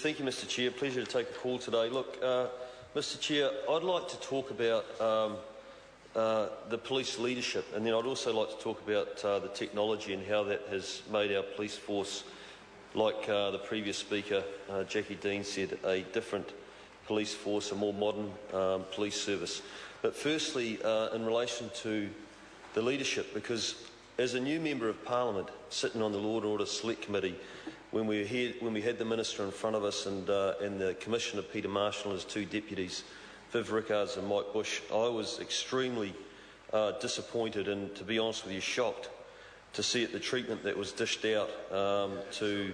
Thank you, Mr Chair. Pleasure to take a call today. Look, Mr Chair, I'd like to talk about the police leadership, and then I'd also like to talk about the technology and how that has made our police force, like the previous speaker, Jackie Dean said, a different police force, a more modern police service. But firstly, in relation to the leadership, because as a new Member of Parliament sitting on the Law and Order Select Committee, when we had the Minister in front of us and the Commissioner Peter Marshall and his two deputies, Viv Rickards and Mike Bush, I was extremely disappointed and, to be honest with you, shocked to see the treatment that was dished out to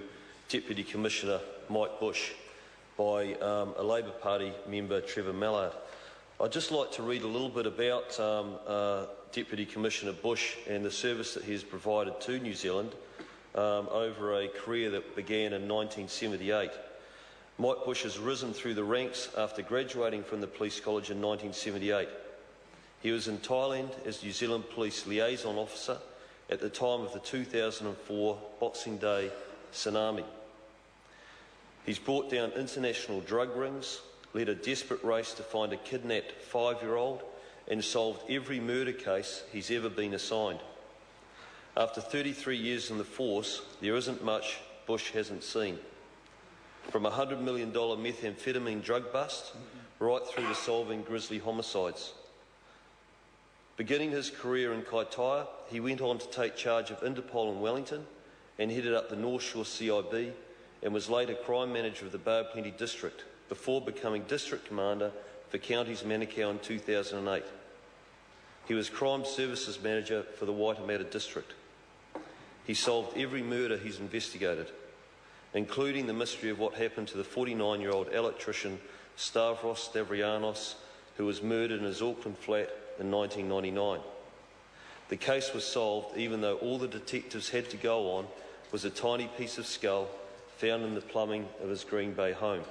Deputy Commissioner Mike Bush by a Labor Party member, Trevor Mallard. I'd just like to read a little bit about Deputy Commissioner Bush and the service that he has provided to New Zealand over a career that began in 1978. Mike Bush has risen through the ranks after graduating from the Police College in 1978. He was in Thailand as New Zealand Police Liaison Officer at the time of the 2004 Boxing Day tsunami. He's brought down international drug rings, led a desperate race to find a kidnapped 5-year-old and solved every murder case he's ever been assigned. After 33 years in the force, there isn't much Bush hasn't seen. From a $100 million methamphetamine drug bust right through to solving grisly homicides. Beginning his career in Kaitaia, he went on to take charge of Interpol in Wellington and headed up the North Shore CIB and was later crime manager of the Bay of Plenty District, before becoming District Commander for Counties Manukau in 2008. He was Crime Services Manager for the Waitemata District. He solved every murder he's investigated, including the mystery of what happened to the 49-year-old electrician Stavros Stavrianos, who was murdered in his Auckland flat in 1999. The case was solved even though all the detectives had to go on was a tiny piece of skull found in the plumbing of his Green Bay home.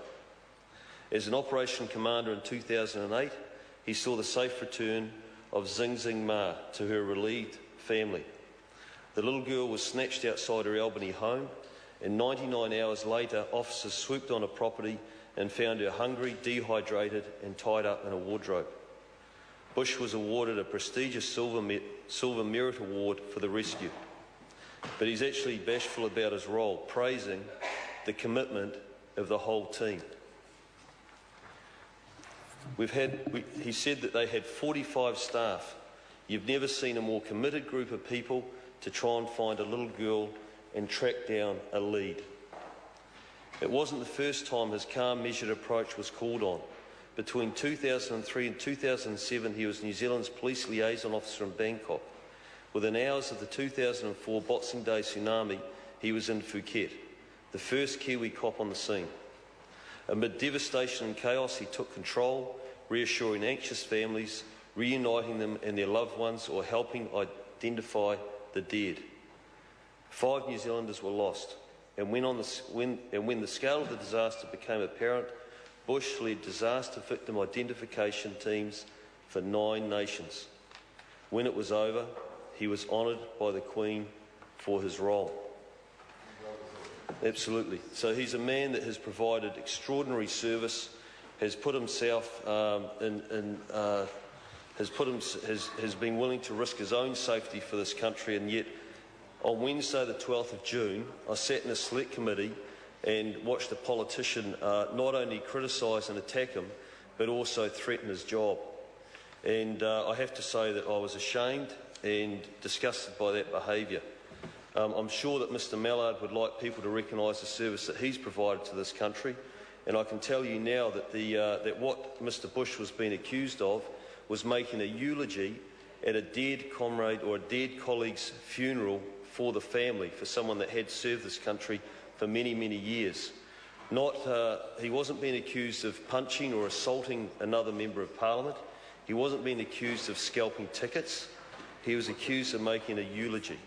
As an Operation Commander in 2008, he saw the safe return of Zing Zing Ma to her relieved family. The little girl was snatched outside her Albany home, and 99 hours later, officers swooped on her property and found her hungry, dehydrated and tied up in a wardrobe. Bush was awarded a prestigious Silver Merit Award for the rescue, but he's actually bashful about his role, praising the commitment of the whole team. He said that they had 45 staff. You've never seen a more committed group of people to try and find a little girl and track down a lead. It wasn't the first time his calm, measured approach was called on. Between 2003 and 2007, he was New Zealand's Police Liaison Officer in Bangkok. Within hours of the 2004 Boxing Day tsunami, he was in Phuket, the first Kiwi cop on the scene. Amid devastation and chaos, he took control, reassuring anxious families, reuniting them and their loved ones, or helping identify the dead. 5 New Zealanders were lost, and when the scale of the disaster became apparent, Bush led disaster victim identification teams for 9 nations. When it was over, he was honoured by the Queen for his role. Absolutely. So he's a man that has provided extraordinary service, has put himself has been willing to risk his own safety for this country, and yet on Wednesday the 12th of June, I sat in a select committee and watched a politician not only criticise and attack him, but also threaten his job. And I have to say that I was ashamed and disgusted by that behaviour. I'm sure that Mr Mallard would like people to recognise the service that he's provided to this country, and I can tell you now that, that what Mr Bush was being accused of was making a eulogy at a dead comrade or a dead colleague's funeral for the family, for someone that had served this country for many, many years. He wasn't being accused of punching or assaulting another Member of Parliament. He wasn't being accused of scalping tickets. He was accused of making a eulogy.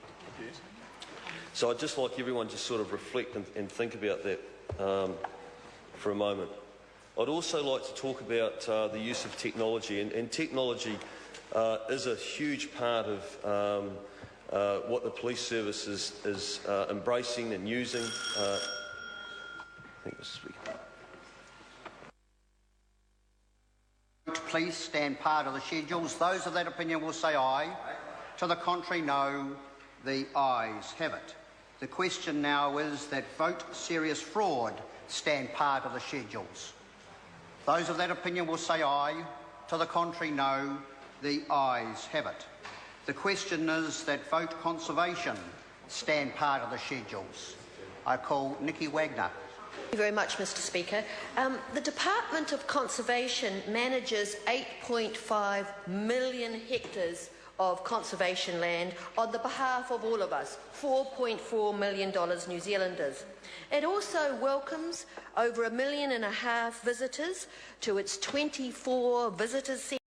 So I'd just like everyone to sort of reflect and think about that for a moment. I'd also like to talk about the use of technology, and technology is a huge part of what the police service is embracing and using. I think this is police stand part of the schedules. Those of that opinion will say aye. To the contrary, no. The ayes have it. The question now is that vote serious fraud stand part of the schedules. Those of that opinion will say aye. To the contrary, no. The ayes have it. The question is that vote conservation stand part of the schedules. I call Nikki Wagner. Thank you very much, Mr. Speaker. The Department of Conservation manages 8.5 million hectares of conservation land on the behalf of all of us, $4.4 million New Zealanders. It also welcomes over 1.5 million visitors to its 24 visitors centres.